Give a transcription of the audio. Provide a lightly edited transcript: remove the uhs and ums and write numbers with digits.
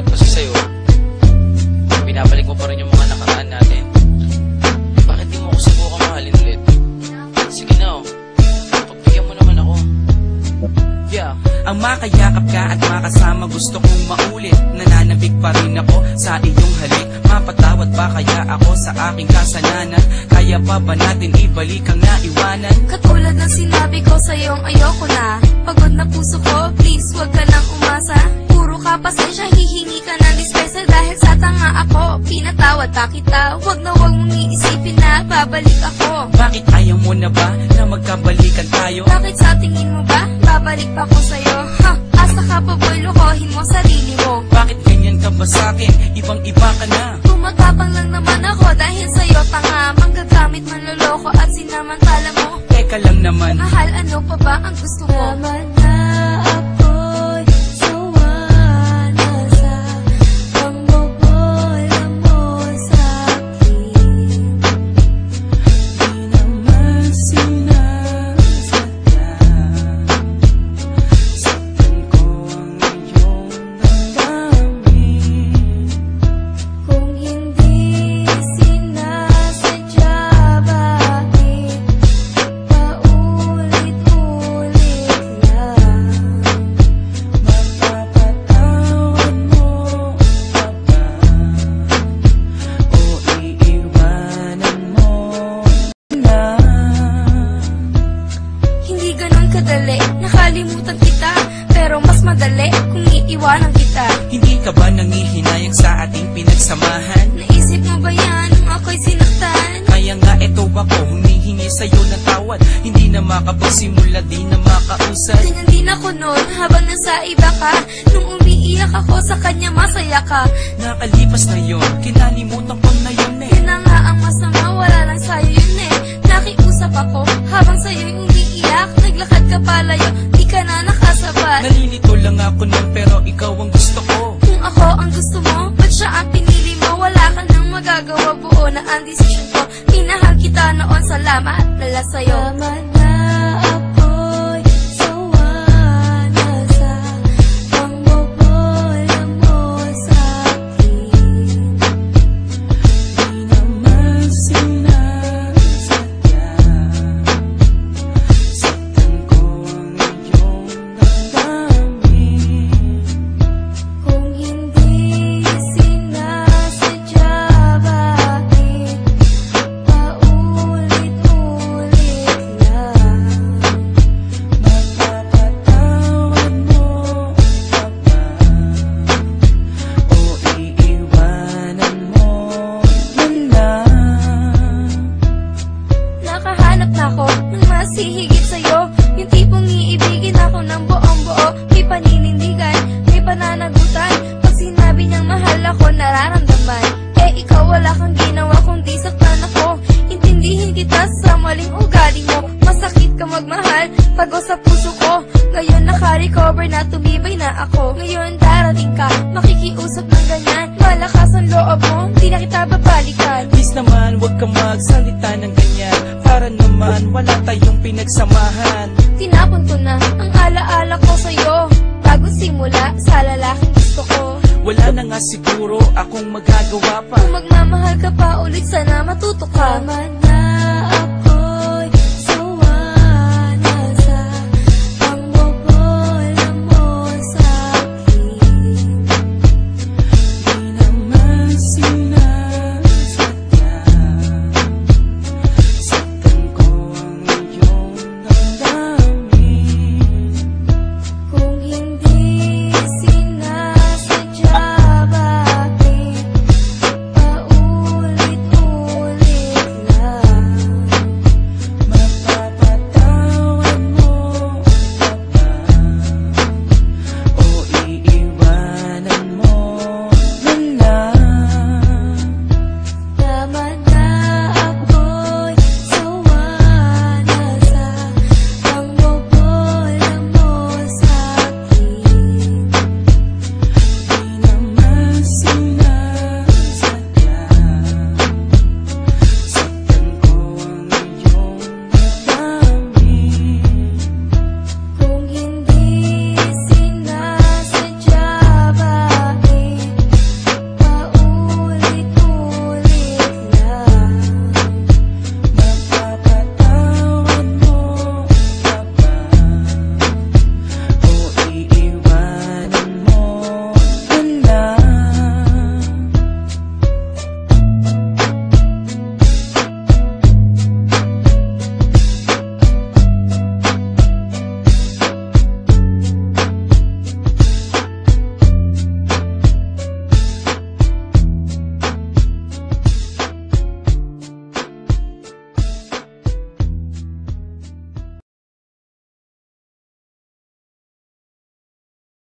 mahirap kasi sa'yo, binabalik mo pa rin yung mga nakaraan natin. Bakit di mo ako subukang mahalin ulit? Sige na pagbigyan mo naman ako. Yeah. Ang makayakap ka at makasama gusto kong maulit. Nananabik pa rin ako sa iyong halik. Mapatawad ba kaya ako sa aking kasalanan? Kaya pa ba natin ibalik ang naiwanan? Katulad ng sinabi ko sa'yong ayoko na. Pagod na puso ko, please wag ka nang umasa. Puro ka pasensya, hihingi ka ng dispensa. Dahil sa tanga ako, pinatawad pa kita. Wag na wag mong iisipin na babalik ako. Bakit ayaw mo na ba na magkabalikan tayo? Bakit sa tingin mo ba babalik pa ko sa'yo? Ha, asa ka pa boy, lokohin mo sarili mo. Bakit ganyan ka ba sa'kin? Ibang iba ka na. Tumatapang lang naman ako dahil sa'yo tanga. Manggagamit, manloloko at sinamantala mo. Teka lang naman, mahal, ano pa ba ang gusto mo? Naman na ako'y sawa na sa pangbobola mo sa'kin. di naman sinasadya. Saktan ko ang iyong damdamin. Kung hindi sinasadya, bakit paulit-ulit lang? Mapapatawad mo pa ba? O iiwanan mo na? Hindi ganun kadali, nakalimutan kita. Pero mas madali kung iiwanan kita. Hindi ka ba nangihinayang sa ating pinagsamahan? Naisip mo ba yan nung ako'y sinaktan? Kaya nga eto ako, humihingi sa'yo ng tawad. Hindi na makapagsimula, di na makausad. Ganyan din ako noon habang nasa iba ka. Nung umiiyak ako sa kanya, masaya ka. Nakalipas na yun, kinalimutan ko na yun eh. Yun na nga ang masama, wala lang sa'yo yun eh. Nakiusap ako habang sa'yo'y umiiyak. Naglakad ka palayo, di ka na nakasabat. Nalilito lang ako nun pero ikaw ang gusto ko. Kung ako ang gusto mo, ba't siya ang pinili mo? Wala ka nang magagawa, buo na ang desisyon ko. Minahal kita noon, salamat nala sa'yo. Naman na ako'y sawa na sa pangbobola mo sa'kin. Di naman sinasadya. Saktan ko ang iyong damdamin. Kung hindi sinasadya, bakit paulit-ulit lang? Mapapatawad mo pa ba? O iiwanan mo na? Nakahanap na ako ng mas hihigit sa'yo. Yung tipong iibigin ako ng buong-buo. May paninindigan, may pananagutan. Pag sinabi niyang mahal ako, nararamdaman. Eh ikaw wala kang ginawa kundi saktan ako. Intindihin kita sa maling ugali mo. Masakit ka magmahal, pagod sa puso ko. Ngayon naka-recover na, tumibay na ako. Ngayon darating ka, makikiusap ng ganyan. Malakas ang loob mo, di na kita babalikan. Please naman, huwag kang magsalita ng ganyan. Para naman, wala tayong pinagsamahan. Tinapon ko na ang alaala ko sa'yo. Bagong simula sa lalaking gusto ko. Wala na nga siguro akong magagawa pa. Kung magmamahal ka pa ulit, sana matuto ka. Tama na